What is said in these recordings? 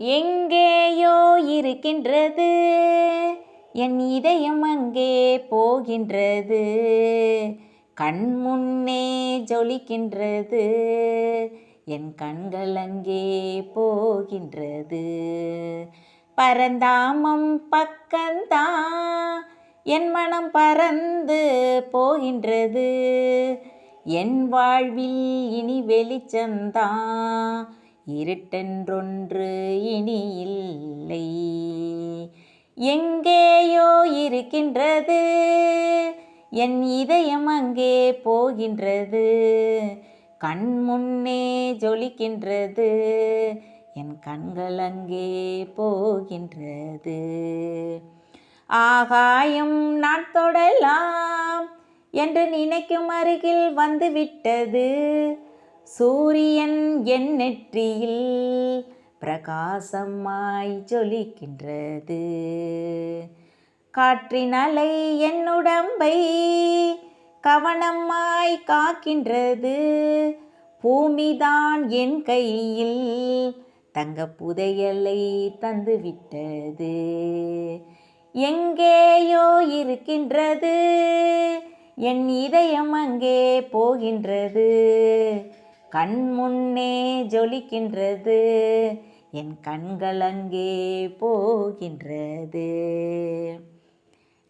எங்கேயோ இருக்கின்றது என் இதயம் அங்கே போகின்றது, கண் முன்னே ஜொலிக்கின்றது என் கண்கள் அங்கே போகின்றது. பரந்தாமம் பக்கந்தான் என் மனம் பறந்து போகின்றது, என் வாழ்வில் இனி வெளிச்சந்தான், இருட்டென்றொன்று இனி இல்லை. எங்கேயோ இருக்கின்றது என் இதயம் அங்கே போகின்றது, கண் முன்னே ஜொலிக்கின்றது என் கண்கள் அங்கே போகின்றது. ஆகாயம் நான் தொடலாம் என்று நினைக்கும் அருகில் வந்துவிட்டது, சூரியன் என் நெற்றியில் பிரகாசமாய் ஜொலிக்கின்றது. காற்றின் அலை என் உடம்பை கவனமாய் காக்கின்றது, பூமிதான் என் கையில் தங்க புதையலை தந்துவிட்டது. எங்கேயோ இருக்கின்றது என் இதயம் அங்கே போகின்றது, கண் முன்னே ஜொலிக்கின்றது என் கண்கள் அங்கே போகின்றது.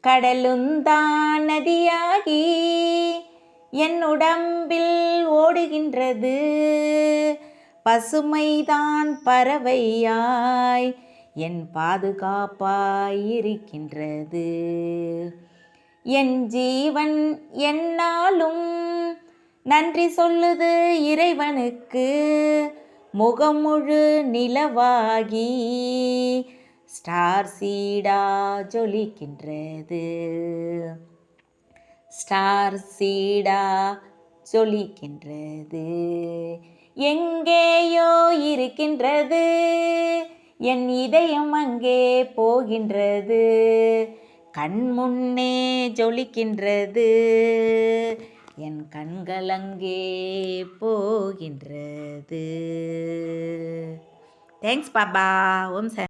கடலுந்தான் நதியாகி என் உடம்பில் ஓடுகின்றது, பசுமைதான் பறவையாய் என் பாதுகாப்பாய் இருக்கின்றது. என் ஜீவன் என்னாலும் நன்றி சொல்லுது இறைவனுக்கு, முகமுழு நிலவாகி ஸ்டார் சீடா ஜொலிக்கின்றது, ஸ்டார் சீடா ஜொலிக்கின்றது. எங்கேயோ இருக்கின்றது என் இதயம் அங்கே போகின்றது, கண் முன்னே ஜொலிக்கின்றது என் கண்கள் அங்கே போகின்றது. தேங்க்ஸ் பாபா. ஓம் சாந்தி.